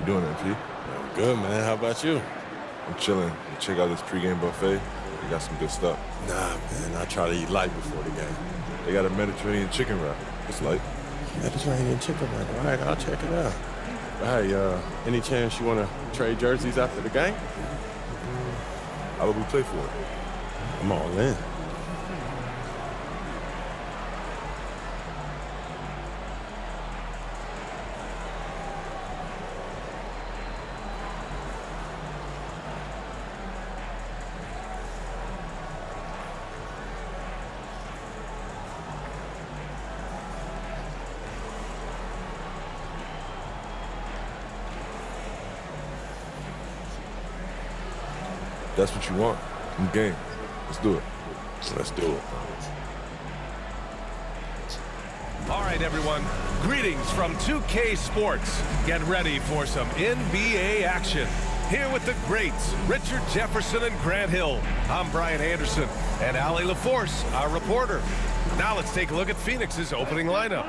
You doing, MP? I'm good, man. How about you? I'm chilling. You check out this pregame buffet. They got some good stuff. Nah, man. I try to eat light before the game. They got a Mediterranean chicken wrap. It's light. Mediterranean chicken wrap. All right, I'll check it out. Hey, any chance you want to trade jerseys after the game? How would we play for it? I'm all in. That's what you want. I'm game. Let's do it. Let's do it. All right, everyone. Greetings from 2K Sports. Get ready for some NBA action. Here with the greats, Richard Jefferson and Grant Hill. I'm Brian Anderson, and Allie LaForce, our reporter. Now let's take a look at Phoenix's opening lineup.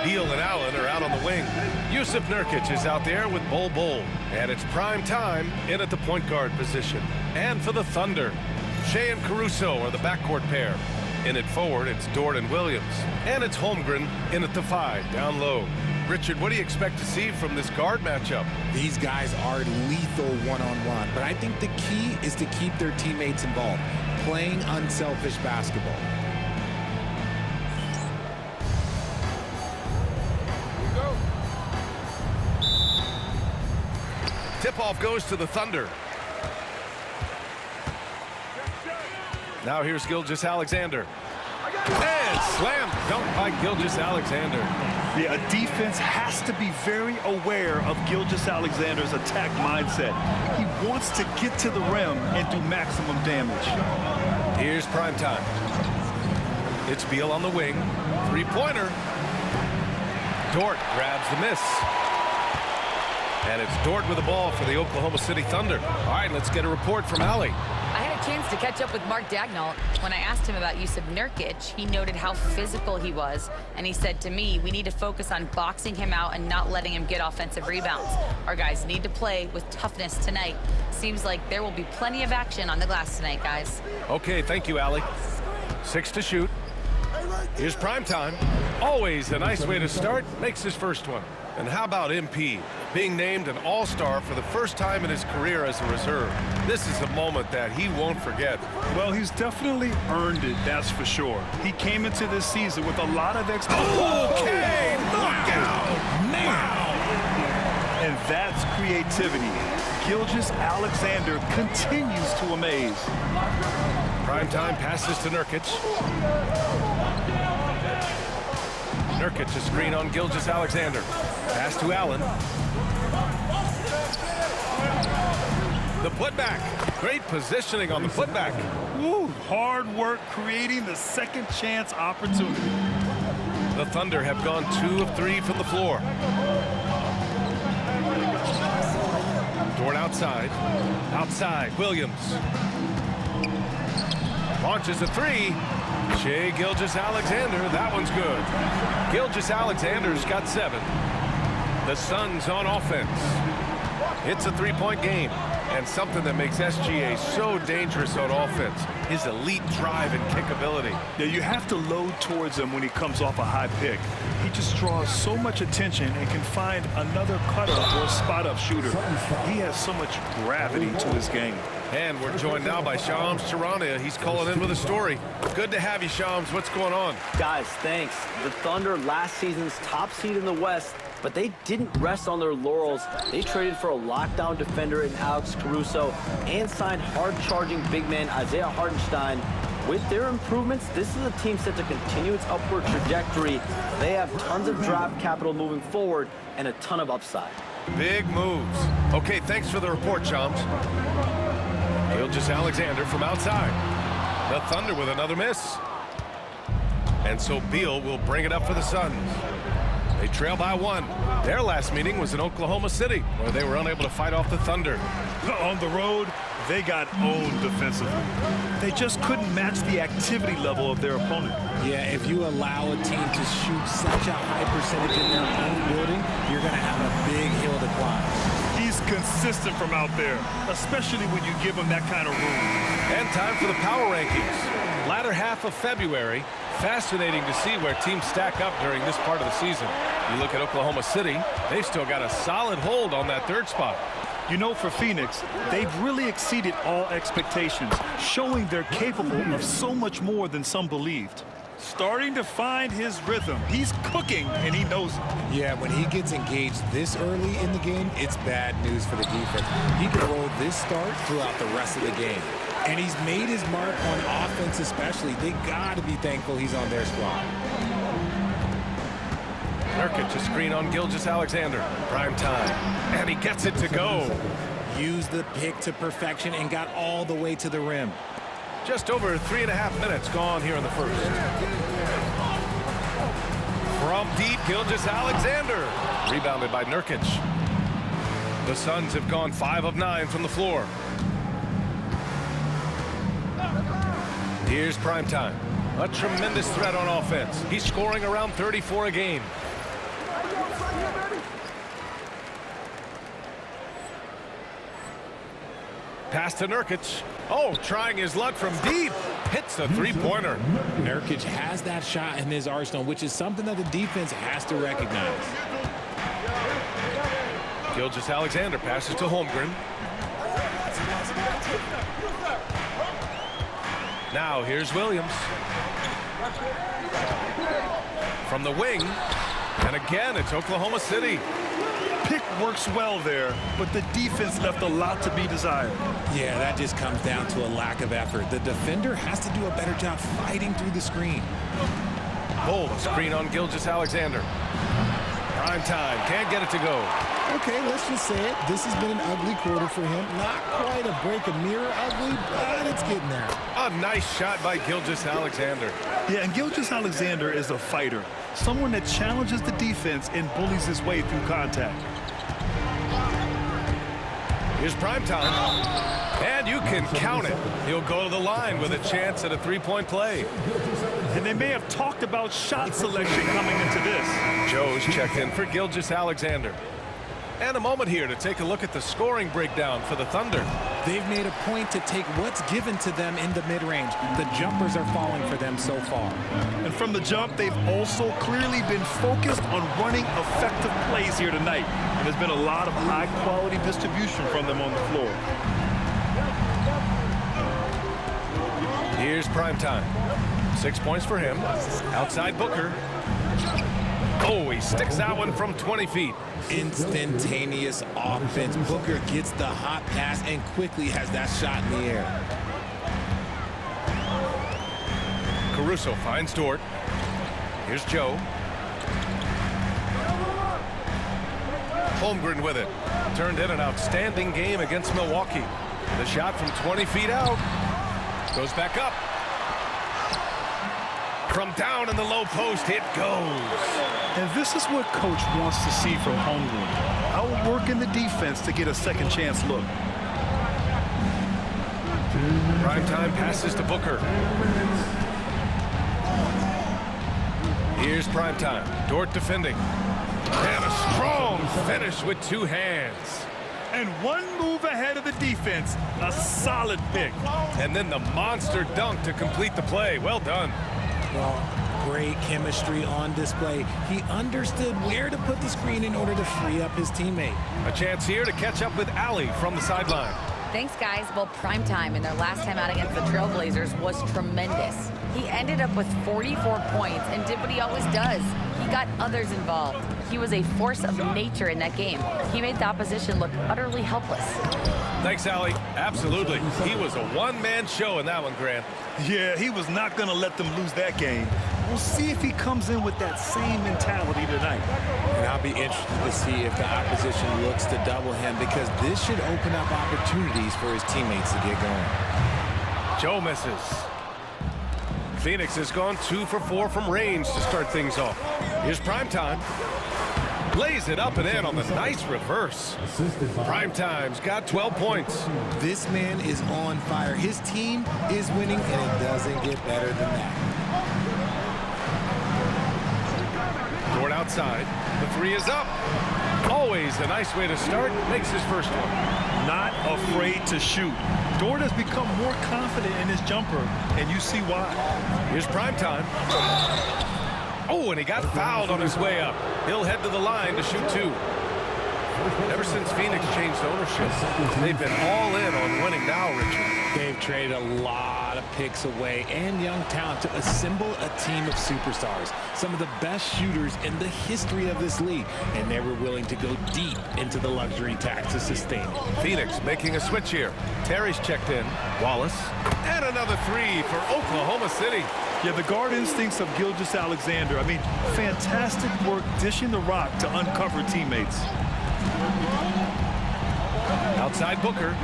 Beal and Allen are out on the wing. Yusuf Nurkic is out there with Bol Bol. And it's prime time in at the point guard position. And for the Thunder, Shea and Caruso are the backcourt pair. In at forward, it's Dort and Williams. And it's Holmgren in at the 5, down low. Richard, what do you expect to see from this guard matchup? These guys are lethal one-on-one, but I think the key is to keep their teammates involved, playing unselfish basketball. Tip-off goes to the Thunder. Now here's Gilgeous-Alexander. And slam dunk by Gilgeous-Alexander. Yeah, a defense has to be very aware of Gilgeous-Alexander's attack mindset. He wants to get to the rim and do maximum damage. Here's prime time. It's Beal on the wing. Three-pointer. Dort grabs the miss. And it's Dort with the ball for the Oklahoma City Thunder. All right, let's get a report from Allie. I had a chance to catch up with Mark Daigneault. When I asked him about Yusuf Nurkic, he noted how physical he was. And he said to me, we need to focus on boxing him out and not letting him get offensive rebounds. Our guys need to play with toughness tonight. Seems like there will be plenty of action on the glass tonight, guys. Okay, thank you, Allie. 6 to shoot. Here's prime time. Always a nice way to start. Makes his first one. And how about MP? Being named an all-star for the first time in his career as a reserve. This is a moment that he won't forget. Well, he's definitely earned it, that's for sure. He came into this season with a lot of expectations. Okay, knockout! Wow! And that's creativity. Gilgeous-Alexander continues to amaze. Primetime passes to Nurkic. Nurkic a screen on Gilgeous-Alexander. Pass to Allen. The putback. Great positioning on the putback. Woo, hard work creating the second chance opportunity. The Thunder have gone 2 of 3 from the floor. Dort outside. Outside, Williams. Launches a 3. Shea Gilgeous-Alexander, that one's good. Gilgeous-Alexander's got 7. The Suns on offense. It's a 3-point game, and something that makes SGA so dangerous on offense, his elite drive and kick ability. Yeah, you have to load towards him when he comes off a high pick. He just draws so much attention and can find another cut-up or spot-up shooter. He has so much gravity to his game. And we're joined now by Shams Charania. He's calling in with a story. Good to have you, Shams. What's going on? Guys, thanks. The Thunder, last season's top seed in the West, but they didn't rest on their laurels. They traded for a lockdown defender in Alex Caruso and signed hard-charging big man Isaiah Hartenstein. With their improvements, this is a team set to continue its upward trajectory. They have tons of draft capital moving forward and a ton of upside. Big moves. Okay, thanks for the report, Shams. Gilgeous-Alexander from outside. The Thunder with another miss. And so Beal will bring it up for the Suns. They trail by 1. Their last meeting was in Oklahoma City, where they were unable to fight off the Thunder. On the road, they got owned defensively. They just couldn't match the activity level of their opponent. Yeah, if you allow a team to shoot such a high percentage in their own building, you're going to have a big hill to climb. He consistent from out there, especially when you give him that kind of room. And time for the power rankings. Latter half of February. Fascinating to see where teams stack up during this part of the season. You look at Oklahoma City, they've still got a solid hold on that third spot. You know, for Phoenix, they've really exceeded all expectations, showing they're capable of so much more than some believed. Starting to find his rhythm. He's cooking, and he knows it. Yeah, when he gets engaged this early in the game, it's bad news for the defense. He could roll this start throughout the rest of the game. And he's made his mark on offense especially. They got to be thankful he's on their squad. Nurkic, a screen on Gilgeous-Alexander. Prime time. And he gets it to go. Used the pick to perfection and got all the way to the rim. Just over 3.5 minutes gone here in the first. From deep, Gilgeous-Alexander. Rebounded by Nurkic. The Suns have gone 5 of 9 from the floor. Here's Primetime. A tremendous threat on offense. He's scoring around 34 a game. Pass to Nurkic. Oh, trying his luck from deep. Hits the three-pointer. Nurkic has that shot in his arsenal, which is something that the defense has to recognize. Gilgeous-Alexander passes to Holmgren. Now here's Williams. From the wing. And again, it's Oklahoma City. Pick works well there, but the defense left a lot to be desired. Yeah, that just comes down to a lack of effort. The defender has to do a better job fighting through the screen. Oh, a screen on Gilgeous-Alexander. Prime time, can't get it to go. Okay, let's just say it. This has been an ugly quarter for him. Not quite a break a mirror ugly, but it's getting there. A nice shot by Gilgeous-Alexander. Yeah, and Gilgeous-Alexander is a fighter. Someone that challenges the defense and bullies his way through contact. Here's Primetime. And you can count it. He'll go to the line with a chance at a three-point play. And they may have talked about shot selection coming into this. Joe's checked in for Gilgeous-Alexander. And a moment here to take a look at the scoring breakdown for the Thunder. They've made a point to take what's given to them in the mid-range. The jumpers are falling for them so far. And from the jump, they've also clearly been focused on running effective plays here tonight. And there's been a lot of high-quality distribution from them on the floor. Here's Primetime. 6 points for him. Outside Booker. Oh, he sticks that one from 20 feet. Instantaneous offense. Booker gets the hot pass and quickly has that shot in the air. Caruso finds Dort. Here's Joe. Holmgren with it. Turned in an outstanding game against Milwaukee. The shot from 20 feet out. Goes back up. From down in the low post, it goes. And this is what Coach wants to see from Holmgren. Outworking the defense to get a second chance look. Primetime passes to Booker. Here's Primetime. Dort defending. And a strong finish with two hands. And one move ahead of the defense. A solid pick. And then the monster dunk to complete the play. Well done. Well, great chemistry on display. He understood where to put the screen in order to free up his teammate. A chance here to catch up with Allie from the sideline. Thanks, guys. Well, Primetime in their last time out against the Trailblazers was tremendous. He ended up with 44 points and did what he always does. He got others involved. He was a force of nature in that game. He made the opposition look utterly helpless. Thanks, Allie. Absolutely. He was a one-man show in that one, Grant. Yeah, he was not going to let them lose that game. We'll see if he comes in with that same mentality tonight. And I'll be interested to see if the opposition looks to double him, because this should open up opportunities for his teammates to get going. Joe misses. Phoenix has gone 2 for 4 from range to start things off. Here's Primetime. Lays it up and in on the nice reverse. Primetime's got 12 points. This man is on fire. His team is winning, and it doesn't get better than that. Dort outside. The three is up. Always a nice way to start. Makes his first one. Not afraid to shoot. Dort has become more confident in his jumper, and you see why. Here's prime time. Oh, and he got fouled on his way up. He'll head to the line to shoot 2. Ever since Phoenix changed ownership, they've been all in on winning now, Richard. They've traded a lot of picks away and young talent to assemble a team of superstars, some of the best shooters in the history of this league, and they were willing to go deep into the luxury tax to sustain it. Phoenix making a switch here. Terry's checked in. Wallace. And another 3 for Oklahoma City. Yeah, the guard instincts of Gilgeous-Alexander. I mean, fantastic work dishing the rock to uncover teammates. Outside Booker.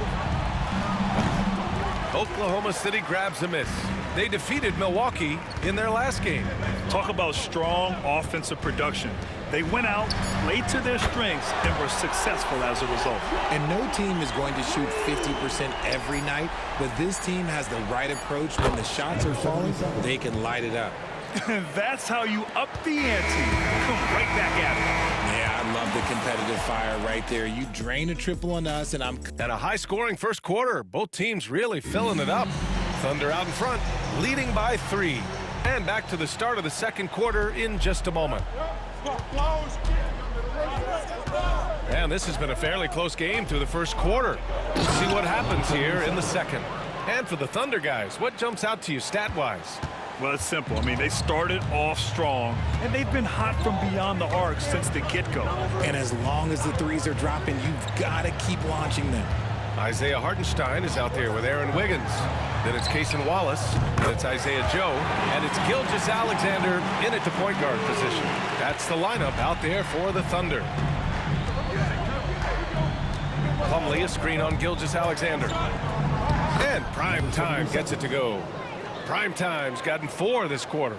Oklahoma City grabs a miss. They defeated Milwaukee in their last game. Talk about strong offensive production. They went out, played to their strengths, and were successful as a result. And no team is going to shoot 50% every night, but this team has the right approach. When the shots are falling, they can light it up. And that's how you up the ante. Come right back at it. Yeah, I love the competitive fire right there. You drain a triple on us, and I'm... And a high-scoring first quarter. Both teams really filling it up. Thunder out in front, leading by 3. And back to the start of the second quarter in just a moment. And this has been a fairly close game through the first quarter. We'll see what happens here in the second. And for the Thunder guys, what jumps out to you stat-wise? Well, it's simple. I mean, they started off strong, and they've been hot from beyond the arc since the get-go. And as long as the threes are dropping, you've got to keep launching them. Isaiah Hartenstein is out there with Aaron Wiggins. Then it's Cason Wallace, then it's Isaiah Joe, and it's Gilgeous-Alexander in at the point guard position. That's the lineup out there for the Thunder. Plumlee, a screen on Gilgeous-Alexander. And Prime Time gets it to go. Prime Time's gotten 4 this quarter.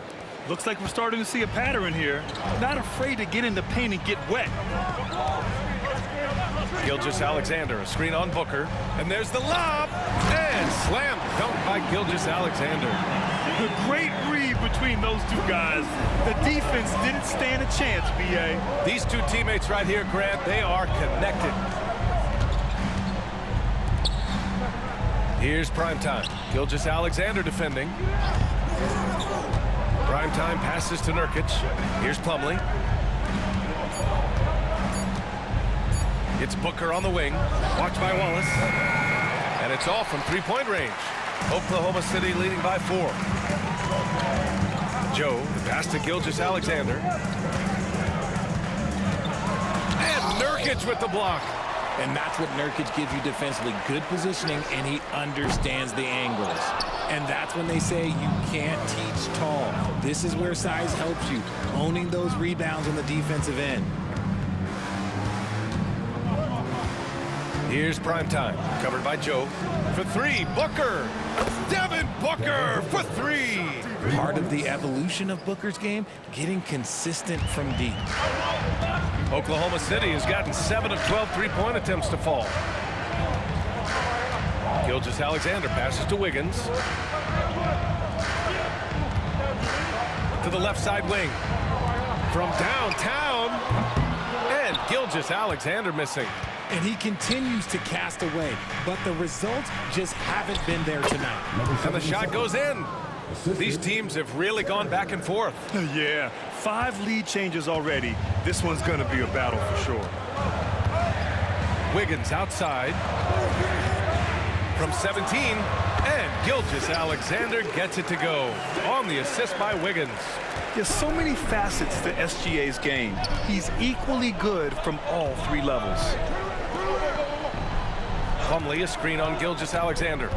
Looks like we're starting to see a pattern here. Not afraid to get in the paint and get wet. Gilgeous-Alexander, a screen on Booker. And there's the lob. And slam dunk by Gilgeous-Alexander. A great read between those two guys. The defense didn't stand a chance, B.A. These two teammates right here, Grant, they are connected. Here's Prime Time. Gilgeous-Alexander defending. Prime Time passes to Nurkic. Here's Plumlee. It's Booker on the wing. Watched by Wallace. And it's off from three-point range. Oklahoma City leading by 4. Joe, the pass to Gilgeous-Alexander. And Nurkic with the block. And that's what Nurkic gives you defensively. Good positioning, and he understands the angles. And that's when they say you can't teach tall. This is where size helps you, owning those rebounds on the defensive end. Here's Prime Time, covered by Joe. For 3, Booker! Devin Booker for 3! Part of the evolution of Booker's game, getting consistent from deep. Oklahoma City has gotten 7 of 12 three-point attempts to fall. Gilgeous-Alexander passes to Wiggins. To the left side wing. From downtown. And Gilgeous-Alexander missing. And he continues to cast away, but the results just haven't been there tonight. And the shot goes in. These teams have really gone back and forth. Yeah, 5 lead changes already. This one's going to be a battle for sure. Wiggins outside. From 17, and Gilgeous-Alexander gets it to go. On the assist by Wiggins. There's so many facets to SGA's game. He's equally good from all 3 levels. Plumlee, a screen on Gilgeous-Alexander.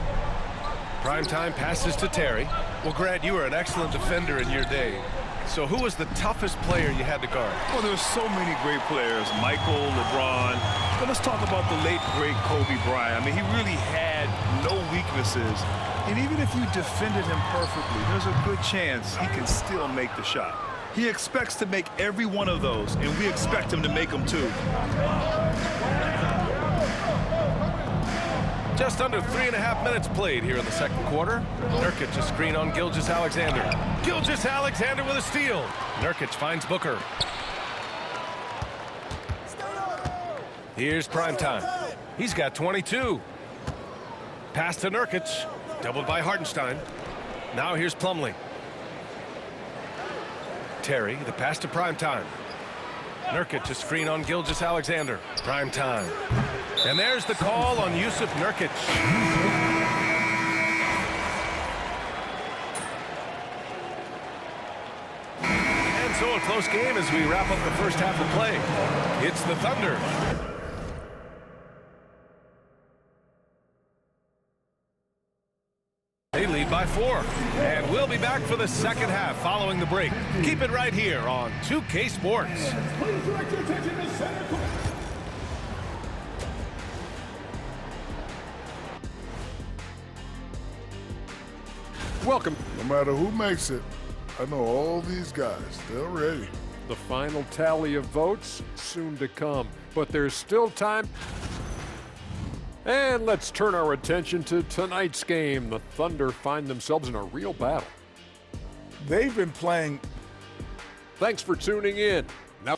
Primetime passes to Terry. Well, Grant, you were an excellent defender in your day. So who was the toughest player you had to guard? Well, there's so many great players. Michael, LeBron. But let's talk about the late, great Kobe Bryant. I mean, he really had no weaknesses. And even if you defended him perfectly, there's a good chance he can still make the shot. He expects to make every one of those, and we expect him to make them too. Just under 3.5 minutes played here in the second quarter. Nurkic a screen on Gilgeous-Alexander. Gilgeous-Alexander with a steal. Nurkic finds Booker. Here's prime time. He's got 22. Pass to Nurkic. Doubled by Hartenstein. Now here's Plumlee. Terry, the pass to prime time. Nurkic, a screen on Gilgeous-Alexander. Prime time. And there's the call on Yusuf Nurkic. And so a close game as we wrap up the first half of play. It's the Thunder. They lead by 4. And we'll be back for the second half following the break. Keep it right here on 2K Sports. Welcome. No matter who makes it, I know all these guys. They're ready. The final tally of votes soon to come, but there's still time. And let's turn our attention to tonight's game. The Thunder find themselves in a real battle. They've been playing. Thanks for tuning in. Now,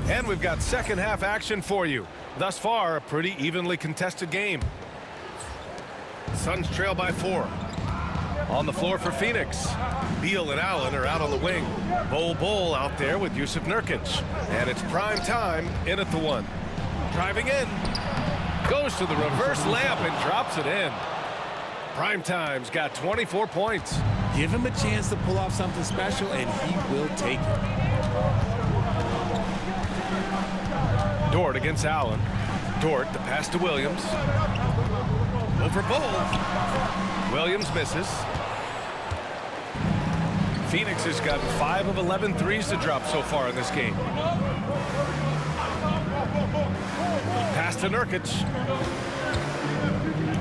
and we've got second half action for you. Thus far, a pretty evenly contested game. Suns trail by 4. On the floor for Phoenix. Beal and Allen are out on the wing. Bol out there with Yusuf Nurkic. And it's prime time in at the 1. Driving in. Goes to the reverse layup and drops it in. Prime time's got 24 points. Give him a chance to pull off something special, and he will take it. Dort against Allen. Dort, the pass to Williams. Over Bol. Williams misses. Phoenix has got 5 of 11 threes to drop so far in this game. Pass to Nurkic.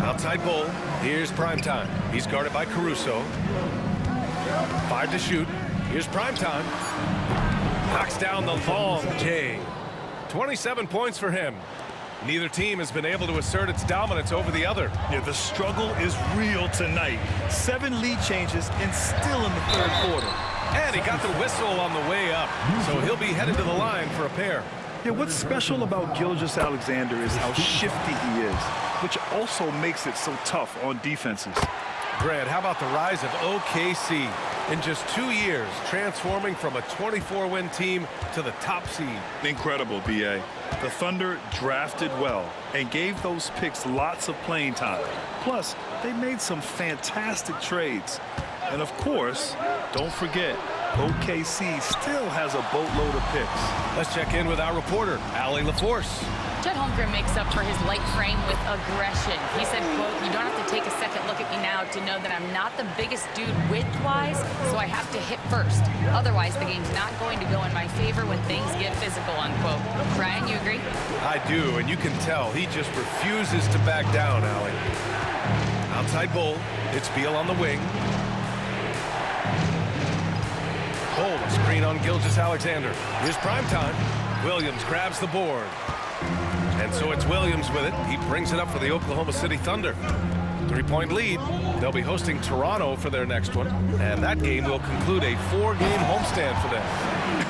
Outside Bol. Here's prime time. He's guarded by Caruso. 5 to shoot. Here's prime time. Knocks down the long J. 27 points for him. Neither team has been able to assert its dominance over the other. Yeah, the struggle is real tonight. 7 lead changes and still in the third quarter. And he got the whistle on the way up, so he'll be headed to the line for a pair. Yeah, what's special about Gilgeous-Alexander is how shifty he is, which also makes it so tough on defenses. Grant, how about the rise of OKC? In just 2 years, transforming from a 24-win team to the top seed. Incredible, B.A. The Thunder drafted well and gave those picks lots of playing time. Plus, they made some fantastic trades. And of course, don't forget, OKC still has a boatload of picks. Let's check in with our reporter, Allie LaForce. Chet Holmgren makes up for his light frame with aggression. He said, quote, "You don't have to take a second look at me now to know that I'm not the biggest dude width-wise, so I have to hit first. Otherwise, the game's not going to go in my favor when things get physical," unquote. Brian, you agree? I do, and you can tell he just refuses to back down, Allie. Outside Bol. It's Beal on the wing. Bol, a screen on Gilgeous-Alexander. Here's prime time. Williams grabs the board. And so it's Williams with it. He brings it up for the Oklahoma City Thunder. 3-point lead. They'll be hosting Toronto for their next one. And that game will conclude a 4-game homestand for them.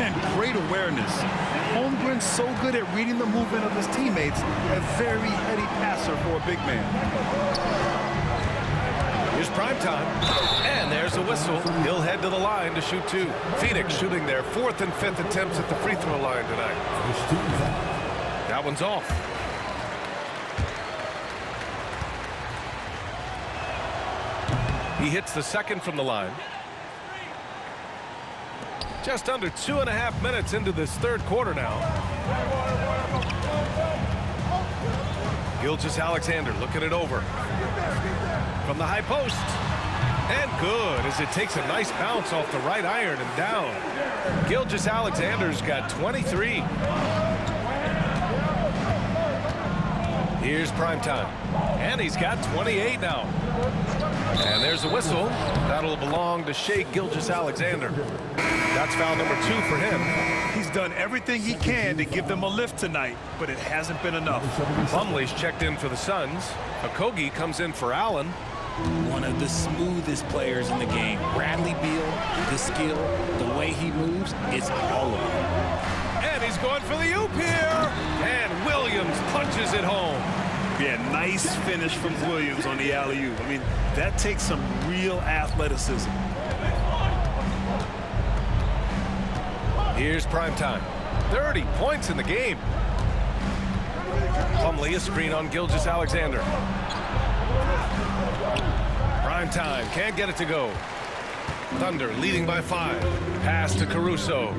And great awareness. Holmgren's so good at reading the movement of his teammates. A very heady passer for a big man. Here's prime time. And there's a whistle. He'll head to the line to shoot 2. Phoenix shooting their 4th and 5th attempts at the free throw line tonight. That one's off. He hits the second from the line. Just under 2.5 minutes into this third quarter now. Gilgeous-Alexander looking it over. From the high post. And good as it takes a nice bounce off the right iron and down. Gilgeous-Alexander's got 23. Here's prime time. And he's got 28 now. And there's a whistle. That'll belong to Shai Gilgeous-Alexander. That's foul number 2 for him. He's done everything he can to give them a lift tonight, but it hasn't been enough. Plumlee's checked in for the Suns. Okogie comes in for Allen. One of the smoothest players in the game. Bradley Beal, the skill, the way he moves, it's all of it. And he's going for the oop here. And Williams punches it home. Yeah, nice finish from Williams on the alley-oop. I mean, that takes some real athleticism. Here's prime time. 30 points in the game. Plumlee, a screen on Gilgeous-Alexander. Prime time, can't get it to go. Thunder leading by 5. Pass to Caruso.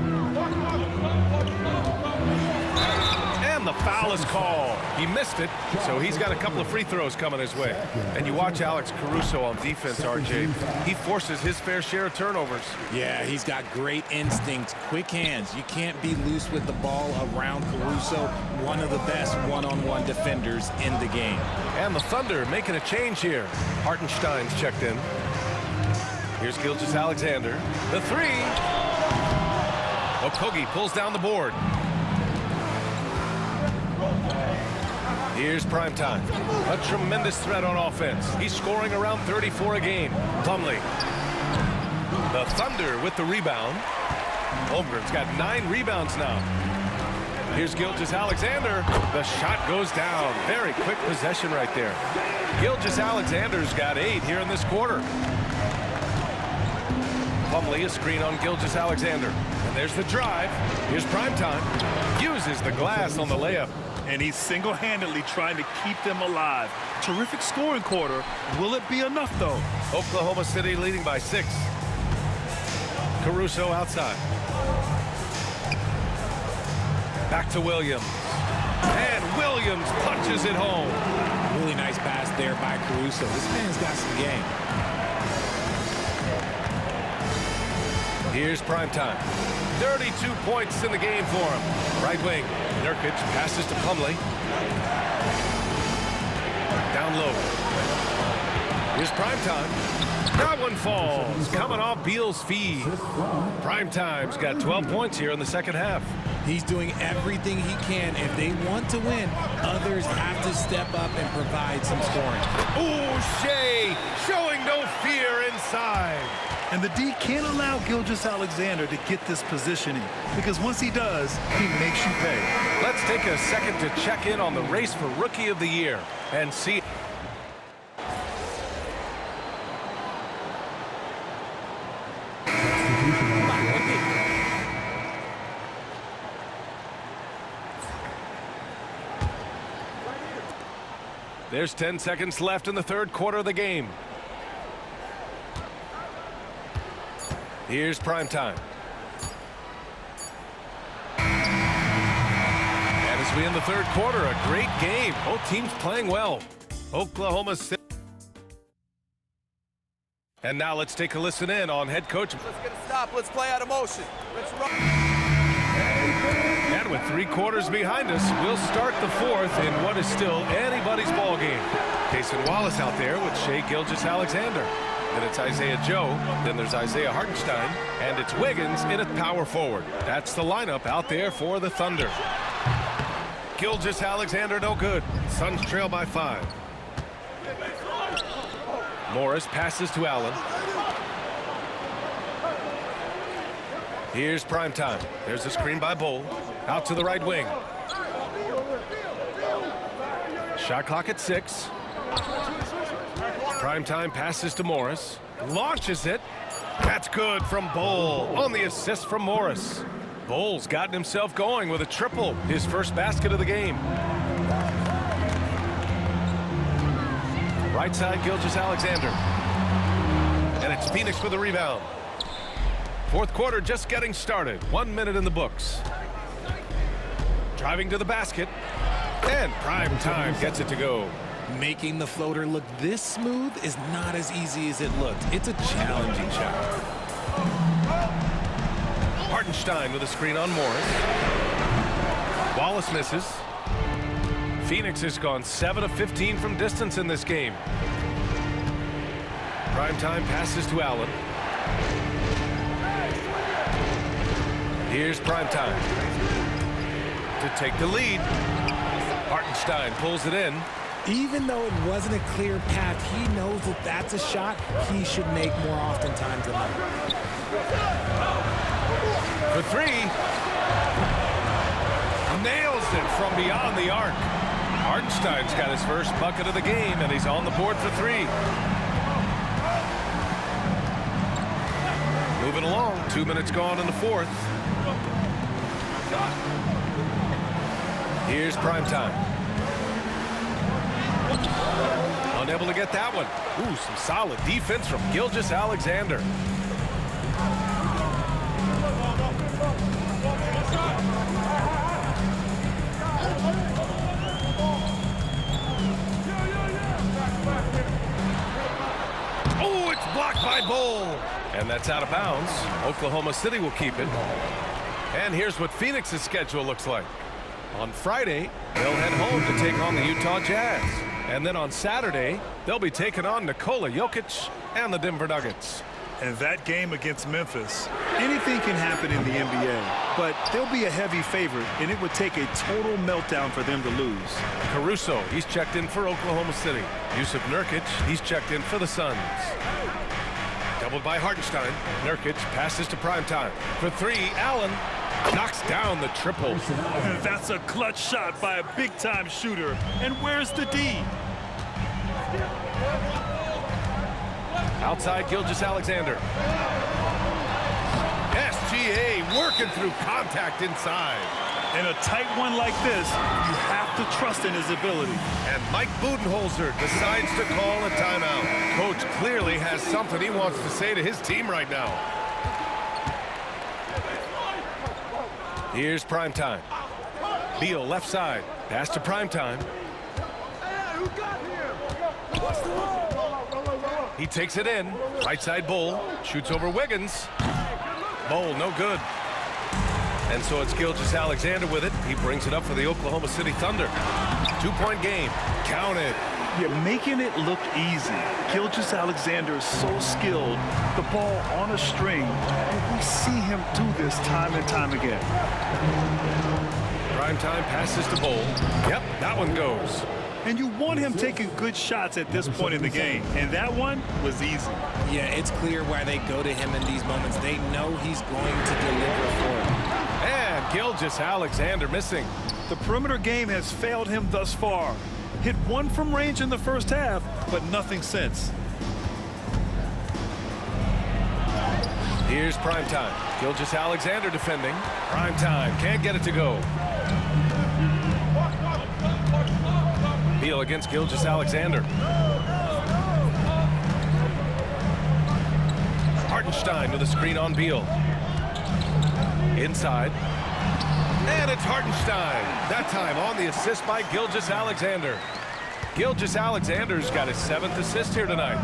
And the foul is called. He missed it, so he's got a couple of free throws coming his way. And you watch Alex Caruso on defense, RJ. He forces his fair share of turnovers. Yeah, he's got great instincts, quick hands. You can't be loose with the ball around Caruso, one of the best one-on-one defenders in the game. And the Thunder making a change here. Hartenstein's checked in. Here's Gilgeous-Alexander. The 3. Okogie pulls down the board. Here's prime time. A tremendous threat on offense. He's scoring around 34 a game. Plumlee. The Thunder with the rebound. Holmgren's got 9 rebounds now. Here's Gilgeous-Alexander. The shot goes down. Very quick possession right there. Gilgeous-Alexander's got 8 here in this quarter. Plumlee, a screen on Gilgeous-Alexander. And there's the drive. Here's prime time. Uses the glass on the layup. And he's single-handedly trying to keep them alive. Terrific scoring quarter. Will it be enough, though? Oklahoma City leading by 6. Caruso outside. Back to Williams. And Williams punches it home. Really nice pass there by Caruso. This man's got some game. Here's prime time. 32 points in the game for him. Right wing. Nurkic passes to Plumlee. Down low. Here's prime time. That one falls. Coming off Beal's feed. Prime time's got 12 points here in the second half. He's doing everything he can. If they want to win, others have to step up and provide some scoring. Ooh, Shea showing no fear inside. And the D can't allow Gilgeous-Alexander to get this positioning, because once he does, he makes you pay. Let's take a second to check in on the race for Rookie of the Year and see. There's 10 seconds left in the third quarter of the game. Here's prime time. And as we end the third quarter, a great game. Both teams playing well. Oklahoma City. And now let's take a listen in on head coach. Let's get a stop. Let's play out of motion. Let's run. And with 3 quarters behind us, we'll start the fourth in what is still anybody's ball game. Cason Wallace out there with Shea Gilgeous-Alexander. Then it's Isaiah Joe, then there's Isaiah Hartenstein, and it's Wiggins in at power forward. That's the lineup out there for the Thunder. Gilgeous-Alexander no good. Suns trail by 5. Morris passes to Allen. Here's prime time. There's a screen by Bull. Out to the right wing. Shot clock at 6. Prime time passes to Morris. Launches it. That's good from Bull on the assist from Morris. Bull's gotten himself going with a triple. His first basket of the game. Right side, Gilgeous-Alexander. And it's Phoenix with the rebound. Fourth quarter just getting started. 1 minute in the books. Driving to the basket. And prime time gets it to go. Making the floater look this smooth is not as easy as it looked. It's a challenging shot. Hartenstein with a screen on Morris. Wallace misses. Phoenix has gone 7 of 15 from distance in this game. Prime time passes to Allen. Here's prime time to take the lead. Hartenstein pulls it in. Even though it wasn't a clear path, he knows that that's a shot he should make more often times than not. For three. Nails it from beyond the arc. Hartenstein's got his first bucket of the game, and he's on the board for three. Moving along, 2 minutes gone in the fourth. Here's prime time. Unable to get that one. Ooh, some solid defense from Gilgeous-Alexander. Oh, it's blocked by Bull. And that's out of bounds. Oklahoma City will keep it. And here's what Phoenix's schedule looks like. On Friday, they'll head home to take on the Utah Jazz. And then on Saturday, they'll be taking on Nikola Jokic and the Denver Nuggets. And that game against Memphis, anything can happen in the NBA, but they'll be a heavy favorite, and it would take a total meltdown for them to lose. Caruso, he's checked in for Oklahoma City. Yusuf Nurkic, he's checked in for the Suns. Doubled by Hartenstein. Nurkic passes to primetime. For three, Allen knocks down the triple. That's a clutch shot by a big-time shooter. And where's the D? Outside Gilgeous-Alexander. SGA working through contact inside. In a tight one like this, you have to trust in his ability. And Mike Budenholzer decides to call a timeout. Coach clearly has something he wants to say to his team right now. Here's primetime. Beal left side. Pass to primetime. He takes it in. Right side Bull. Shoots over Wiggins. Bull, no good. And so it's Gilgeous-Alexander with it. He brings it up for the Oklahoma City Thunder. 2-point game. Count it. You're making it look easy. Gilgeous-Alexander is so skilled. The ball on a string. And we see him do this time and time again. Primetime passes to Bull. Yep, that one goes. And you want him taking good shots at this point in the game. And that one was easy. Yeah, it's clear why they go to him in these moments. They know he's going to deliver for them. And Gilgeous-Alexander missing. The perimeter game has failed him thus far. Hit one from range in the first half, but nothing since. Here's primetime. Gilgeous-Alexander defending. Primetime can't get it to go. Beal against Gilgeous-Alexander. Hartenstein with a screen on Beal. Inside. And it's Hartenstein. That time on the assist by Gilgeous-Alexander. Gilgeous-Alexander's got his 7th assist here tonight.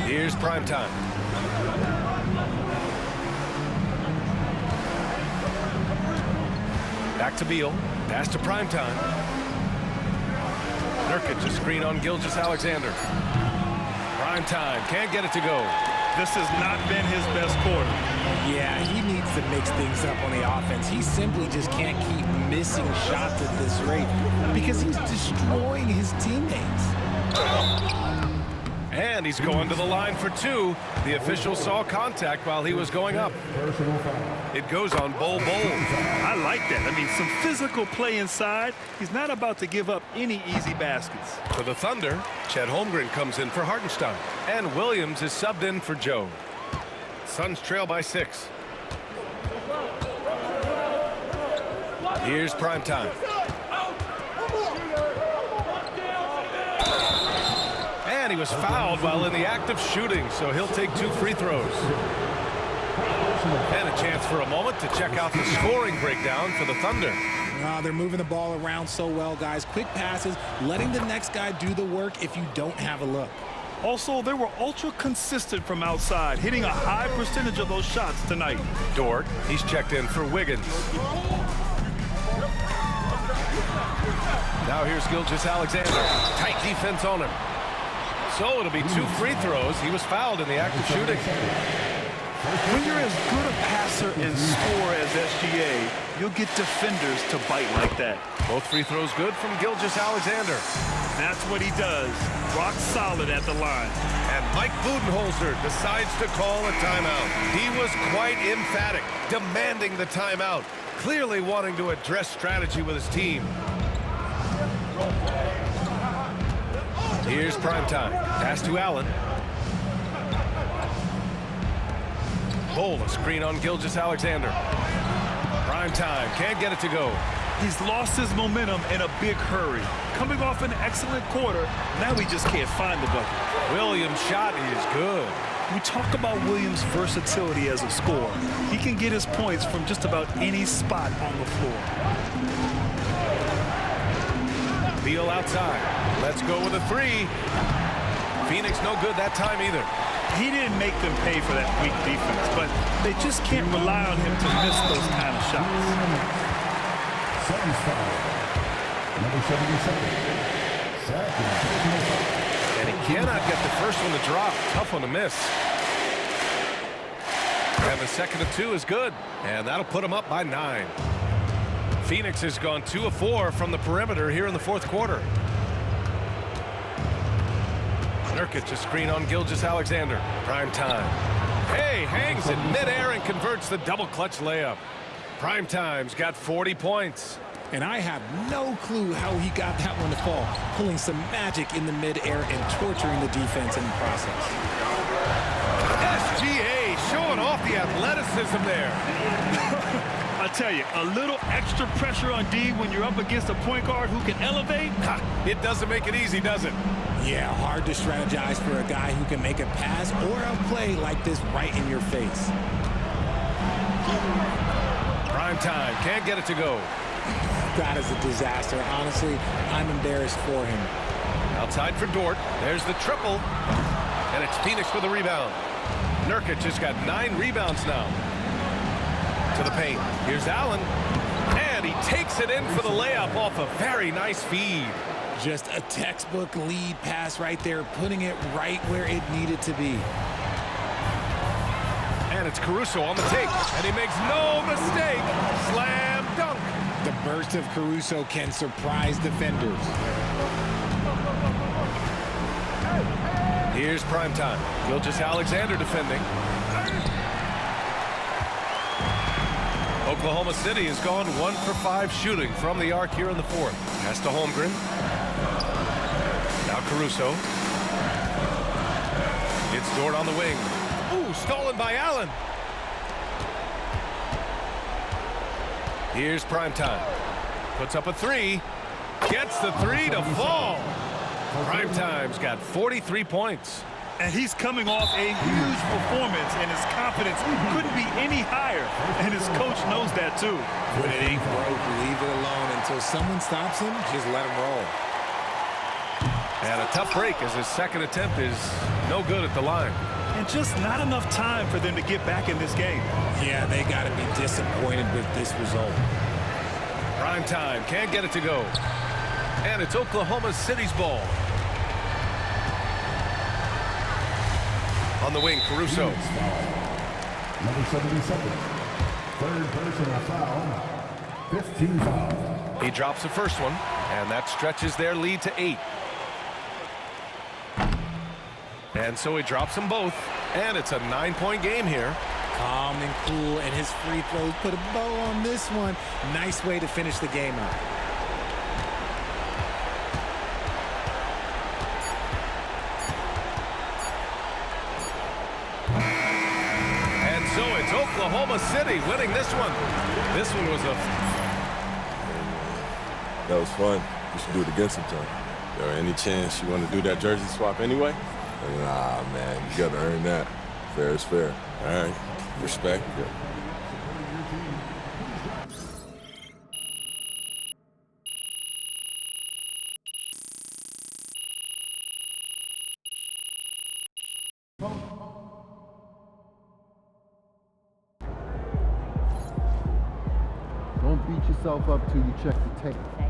Here's primetime. Back to Beal. Pass to primetime. Nurkic, a screen on Gilgeous-Alexander. Primetime, can't get it to go. This has not been his best quarter. Yeah, he needs to mix things up on the offense. He simply just can't keep missing shots at this rate because he's destroying his teammates. And he's going to the line for two. The official saw contact while he was going up. It goes on Bull. I like that. I mean, some physical play inside. He's not about to give up any easy baskets. For the Thunder, Chet Holmgren comes in for Hartenstein. And Williams is subbed in for Joe. Suns trail by 6. Here's primetime. And he was fouled while in the act of shooting, so he'll take 2 free throws. And a chance for a moment to check out the scoring breakdown for the Thunder. They're moving the ball around so well, guys. Quick passes, letting the next guy do the work if you don't have a look. Also, they were ultra consistent from outside, hitting a high percentage of those shots tonight. Dort, he's checked in for Wiggins. Now here's Gilgeous-Alexander. Tight defense on him. So it'll be 2 free throws. He was fouled in the act of shooting. When you're as good a passer and scorer as SGA, you'll get defenders to bite like that. Both free throws good from Gilgeous-Alexander. That's what he does. Rock solid at the line. And Mike Budenholzer decides to call a timeout. He was quite emphatic, demanding the timeout, clearly wanting to address strategy with his team. Here's primetime. Pass to Allen. Bull, a screen on Gilgeous-Alexander. Primetime, can't get it to go. He's lost his momentum in a big hurry. Coming off an excellent quarter, now he just can't find the bucket. Williams' shot is good. We talk about Williams' versatility as a scorer. He can get his points from just about any spot on the floor. Beal outside. Let's go with a three. Phoenix no good that time either. He didn't make them pay for that weak defense, but they just can't rely on him to miss those kind of shots. Number 77. And he cannot get the first one to drop. Tough one to miss. And the second of two is good. And that'll put him up by 9. Phoenix has gone 2 of 4 from the perimeter here in the fourth quarter. Nurkic a screen on Gilgeous-Alexander. Prime time. Hey, hangs in midair and converts the double clutch layup. Prime time's got 40 points. And I have no clue how he got that one to fall, pulling some magic in the midair and torturing the defense in the process. SGA showing off the athleticism there. I tell you, a little extra pressure on D when you're up against a point guard who can elevate. It doesn't make it easy, does it? Yeah, hard to strategize for a guy who can make a pass or a play like this right in your face. Prime time, can't get it to go. That is a disaster. Honestly, I'm embarrassed for him. Outside for Dort. There's the triple. And it's Phoenix with a rebound. Nurkic has got 9 rebounds now. To the paint. Here's Allen. And he takes it in for the layup off a very nice feed. Just a textbook lead pass right there, putting it right where it needed to be. And it's Caruso on the take. And he makes no mistake. Slam dunk. The burst of Caruso can surprise defenders. Here's primetime. Gilgeous-Alexander defending. Oklahoma City has gone 1 for 5 shooting from the arc here in the fourth. Pass to Holmgren. Now Caruso. It's Dort on the wing. Ooh, stolen by Allen. Here's primetime. Puts up a 3. Gets the 3 to fall. Primetime's got 43 points. And he's coming off a huge performance, and his confidence couldn't be any higher. And his coach knows that, too. When it ain't broke, leave it alone until someone stops him. Just let him roll. And a tough break as his second attempt is no good at the line. And just not enough time for them to get back in this game. Yeah, they got to be disappointed with this result. Prime time, can't get it to go. And it's Oklahoma City's ball. On the wing, Caruso. Number 77. Third personal foul. 15 fouls. He drops the first one, and that stretches their lead to 8. And so he drops them both, and it's a 9-point game here. Calm and cool, and his free throws put a bow on this one. Nice way to finish the game out. And so it's Oklahoma City winning this one. This one was That was fun. You should do it again sometime. Yo, any chance you want to do that jersey swap anyway? Nah, man, you got to earn that. Fair is fair. All right. Respect. Don't beat yourself up till you check the tape.